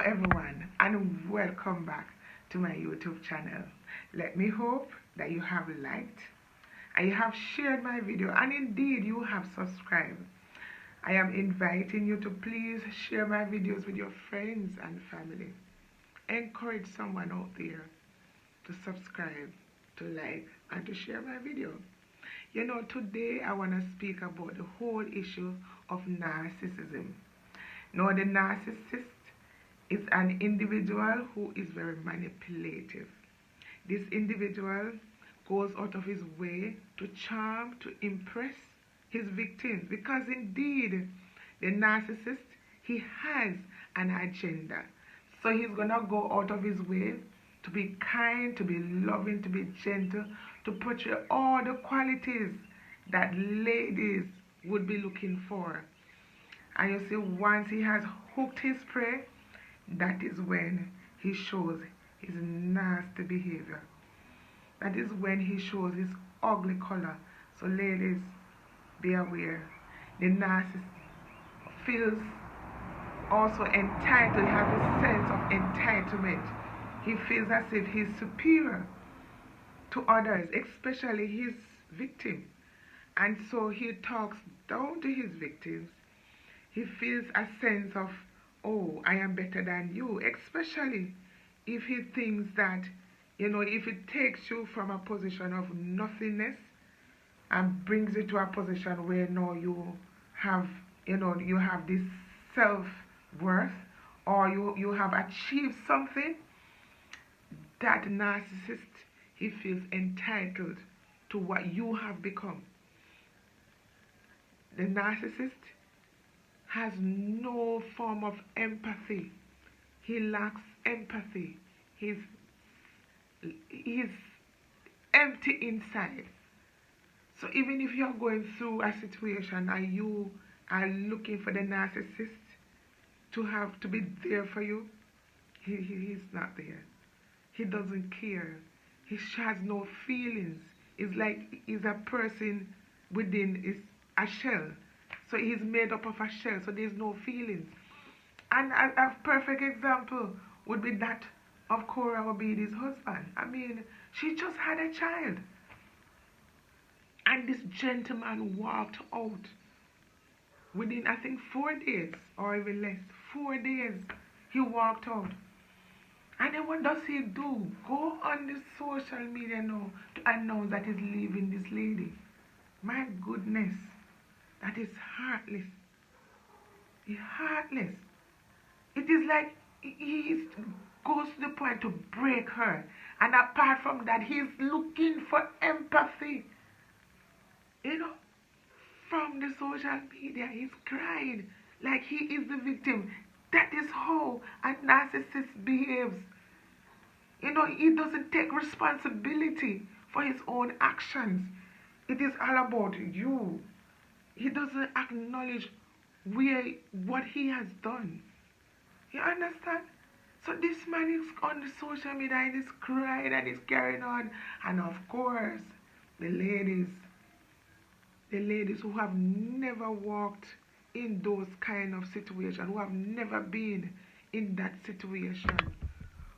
everyone, and welcome back to my YouTube channel. Let me hope that you have liked and you have shared my video, and indeed you have subscribed. I am inviting you to please share my videos with your friends and family. Encourage someone out there to subscribe, to like, and to share my video. You know, today I want to speak about the whole issue of narcissism. Now, the narcissist is an individual who is very manipulative. This individual goes out of his way to charm, to impress his victims, because indeed the narcissist, he has an agenda. So he's gonna go out of his way to be kind, to be loving, to be gentle, to portray all the qualities that ladies would be looking for. And you see, once he has hooked his prey, that is when he shows his nasty behavior. That is when he shows his ugly color. So ladies, be aware. The narcissist feels also entitled. He has a sense of entitlement. He feels as if he's superior to others, especially his victim. And so he talks down to his victims. He feels a sense of, oh, I am better than you, especially if he thinks that, you know, if it takes you from a position of nothingness and brings you to a position where now you have, you have this self-worth, or you have achieved something, that narcissist, he feels entitled to what you have become. The narcissist has no form of empathy. He lacks empathy. He's empty inside. So even if you're going through a situation and you are looking for the narcissist to be there for you, he's not there. He doesn't care. He has no feelings. It's like he's a person within a shell. So he's made up of a shell, so there's no feelings. And a perfect example would be that of Korra Obidi's husband. I mean, she just had a child. And this gentleman walked out within, I think, 4 days, or even less. 4 days, he walked out. And then what does he do? Go on the social media now to announce that he's leaving this lady. My goodness. That is heartless. He's heartless. It is like he goes to the point to break her. And apart from that, he's looking for empathy. You know, from the social media, he's crying like he is the victim. That is how a narcissist behaves. You know, he doesn't take responsibility for his own actions. It is all about you. He doesn't acknowledge what he has done. You understand? So this man is on the social media and he's crying and he's carrying on. And of course, the ladies who have never walked in those kind of situations, who have never been in that situation,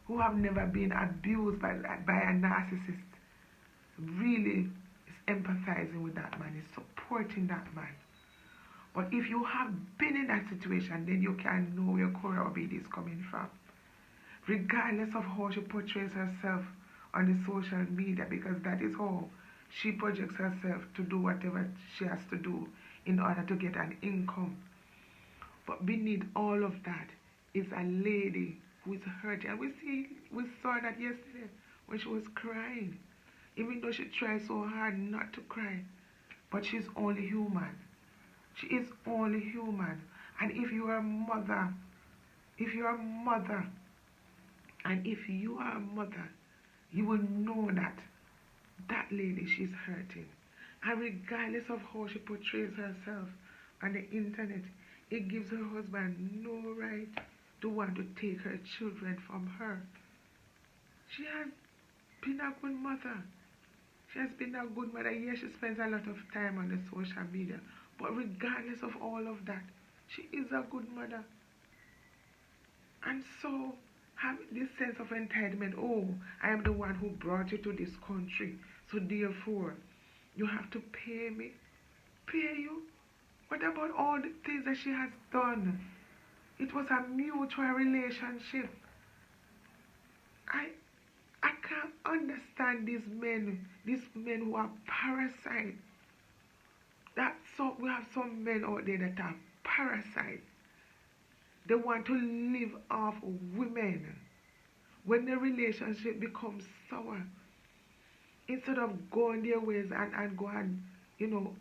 who have never been abused by a narcissist, really is empathizing with that man, is supporting that man. But if you have been in that situation, then you can know where Korra Obidi is coming from. Regardless of how she portrays herself on the social media, because that is how she projects herself to do whatever she has to do in order to get an income. But beneath all of that is a lady who is hurting. And we saw that yesterday when she was crying. Even though she tried so hard not to cry. But she's only human. She is only human. And if you are a mother, you will know that that lady, she's hurting. And regardless of how she portrays herself on the internet, it gives her husband no right to want to take her children from her. She has been a good mother. She has been a good mother. Yes, she spends a lot of time on the social media. But regardless of all of that, she is a good mother. And so have this sense of entitlement. Oh, I am the one who brought you to this country, so therefore you have to pay me. Pay you? What about all the things that she has done? It was a mutual relationship. I I can't understand these men who are parasites. We have some men out there that are parasites. They want to live off women. When the relationship becomes sour, instead of going their ways and go and,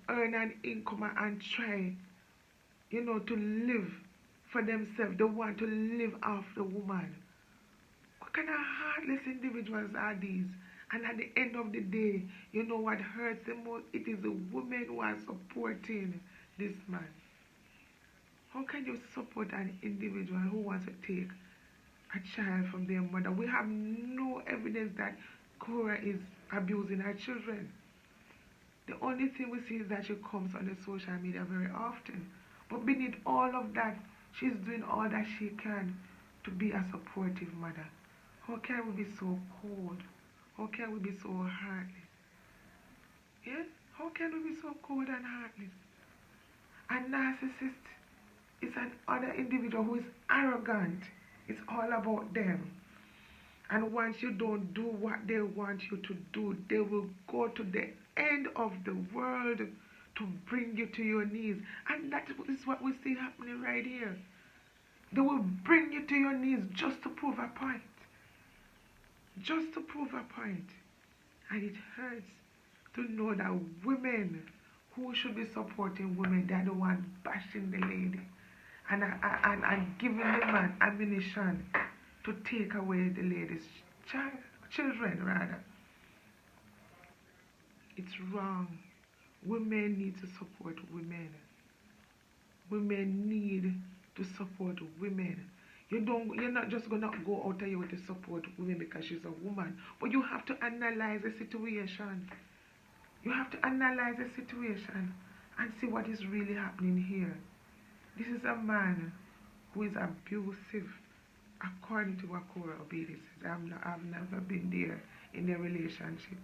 earn an income and try, to live for themselves, they want to live off the woman. What kind of heartless individuals are these? And at the end of the day, you know what hurts the most? It is the women who are supporting this man. How can you support an individual who wants to take a child from their mother? We have no evidence that Korra is abusing her children. The only thing we see is that she comes on the social media very often. But beneath all of that, she's doing all that she can to be a supportive mother. How can we be so cold? How can we be so heartless? Yeah? How can we be so cold and heartless? A narcissist is an other individual who is arrogant. It's all about them. And once you don't do what they want you to do, they will go to the end of the world to bring you to your knees. And that is what we see happening right here. They will bring you to your knees just to prove a point. Just to prove a point. And it hurts to know that women who should be supporting women, they're the one bashing the lady and giving the man ammunition to take away the lady's children rather. It's wrong. Women need to support women. Women need to support women. You're not just gonna go out of your way to support women because she's a woman, but you have to analyze the situation. You have to analyze the situation and see what is really happening here. This is a man who is abusive, according to what Korra says. I've never been there in a relationship.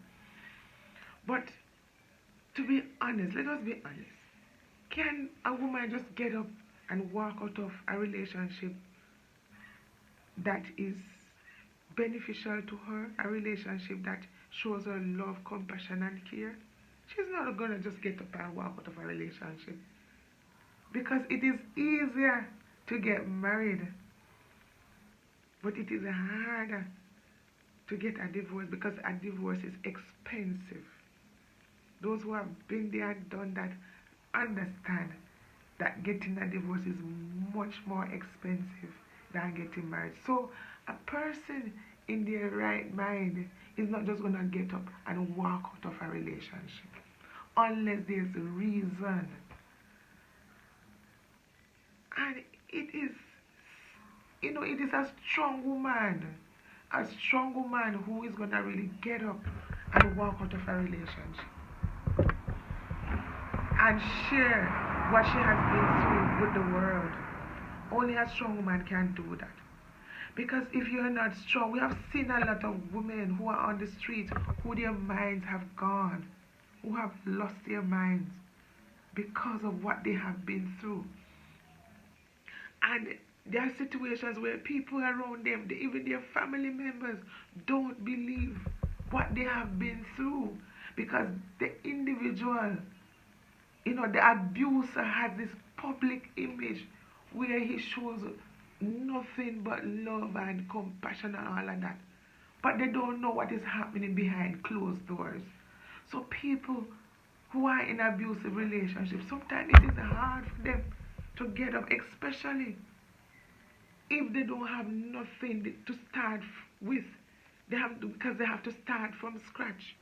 But to be honest, let us be honest. Can a woman just get up and walk out of a relationship that is beneficial to her, a relationship that shows her love, compassion, and care? She's not gonna just get up and walk out of a relationship, because it is easier to get married, but it is harder to get a divorce, because a divorce is expensive. Those who have been there and done that understand that getting a divorce is much more expensive than getting married. So a person in their right mind is not just going to get up and walk out of a relationship unless there's a reason. And it is, it is a strong woman who is going to really get up and walk out of a relationship and share what she has been through with the world. Only a strong woman can do that. Because if you're not strong, we have seen a lot of women who are on the street, who their minds have gone, who have lost their minds because of what they have been through. And there are situations where people around them, even their family members, don't believe what they have been through, because the individual, the abuser has this public image where he shows nothing but love and compassion and all of that. But they don't know what is happening behind closed doors. So people who are in abusive relationships, sometimes it is hard for them to get up, especially if they don't have nothing to start with. Because they have to start from scratch.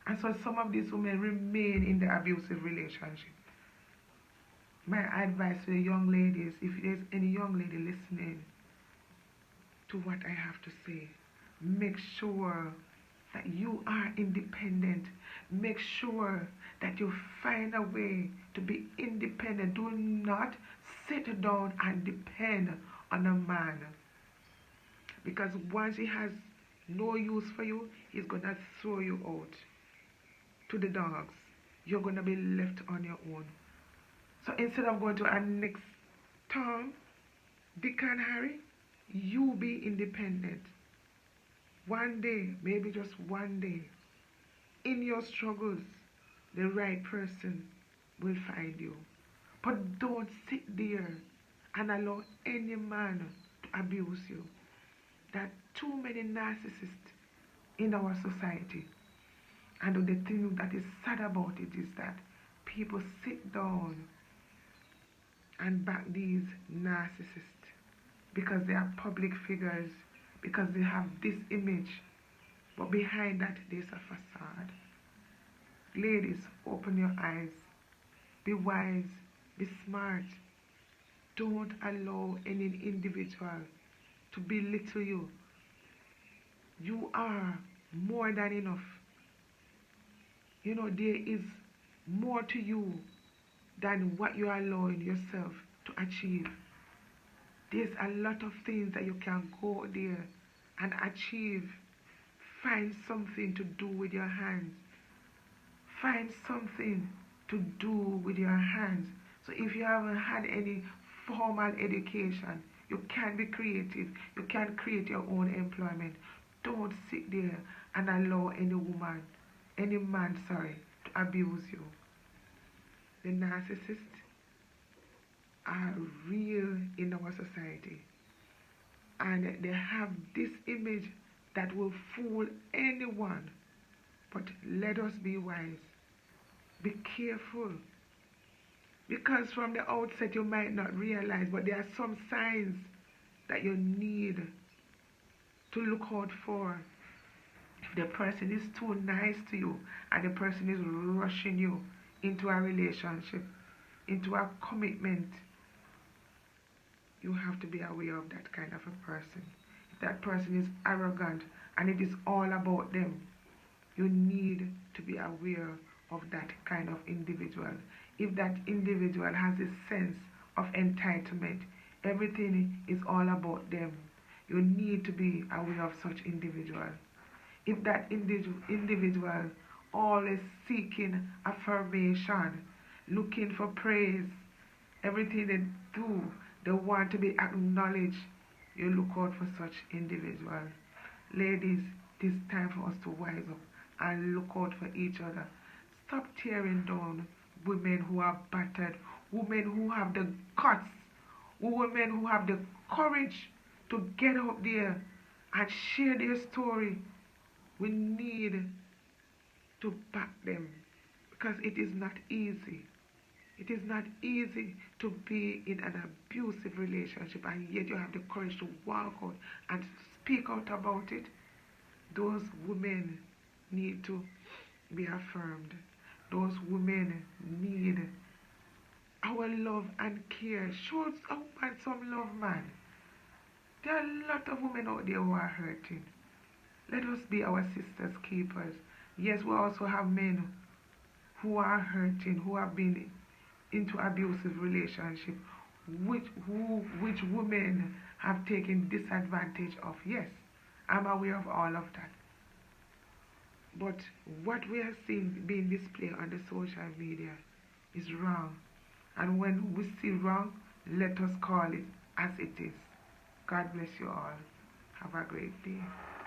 And so some of these women remain in the abusive relationship. My advice to the young ladies, if there's any young lady listening to what I have to say, make sure that you are independent. Make sure that you find a way to be independent. Do not sit down and depend on a man. Because once he has no use for you, he's gonna throw you out to the dogs. You're gonna be left on your own. So instead of going to our next Tom, Dick and Harry, you be independent. One day, maybe just one day, in your struggles, the right person will find you. But don't sit there and allow any man to abuse you. There are too many narcissists in our society. And the thing that is sad about it is that people sit down and back these narcissists because they are public figures, because they have this image. But behind that, there's a facade. Ladies, open your eyes. Be wise. Be smart. Don't allow any individual to belittle you. You are more than enough. You know, there is more to you than what you are allowing yourself to achieve. There's a lot of things that you can go there and achieve. Find something to do with your hands. Find something to do with your hands. So if you haven't had any formal education, you can be creative. You can create your own employment. Don't sit there and allow any man, to abuse you. The narcissists are real in our society. And they have this image that will fool anyone. But let us be wise. Be careful. Because from the outset you might not realize, but there are some signs that you need to look out for. If the person is too nice to you and the person is rushing you into a relationship, into a commitment, you have to be aware of that kind of a person. If that person is arrogant and it is all about them, you need to be aware of that kind of individual. If that individual has a sense of entitlement, everything is all about them, you need to be aware of such individual. If that individual always seeking affirmation, looking for praise, everything they do, they want to be acknowledged, you look out for such individual. Ladies, it is time for us to wise up and look out for each other. Stop tearing down women who are battered, women who have the guts, women who have the courage to get out there and share their story. We need to back them because it is not easy. It is not easy to be in an abusive relationship and yet you have the courage to walk out and speak out about it. Those women need to be affirmed. Those women need our love and care. Show a woman some love, man. There are a lot of women out there who are hurting. Let us be our sisters' keepers. Yes, we also have men who are hurting, who have been into abusive relationship, which women have taken disadvantage of. Yes, I'm aware of all of that. But what we are seeing being displayed on the social media is wrong. And when we see wrong, let us call it as it is. God bless you all. Have a great day.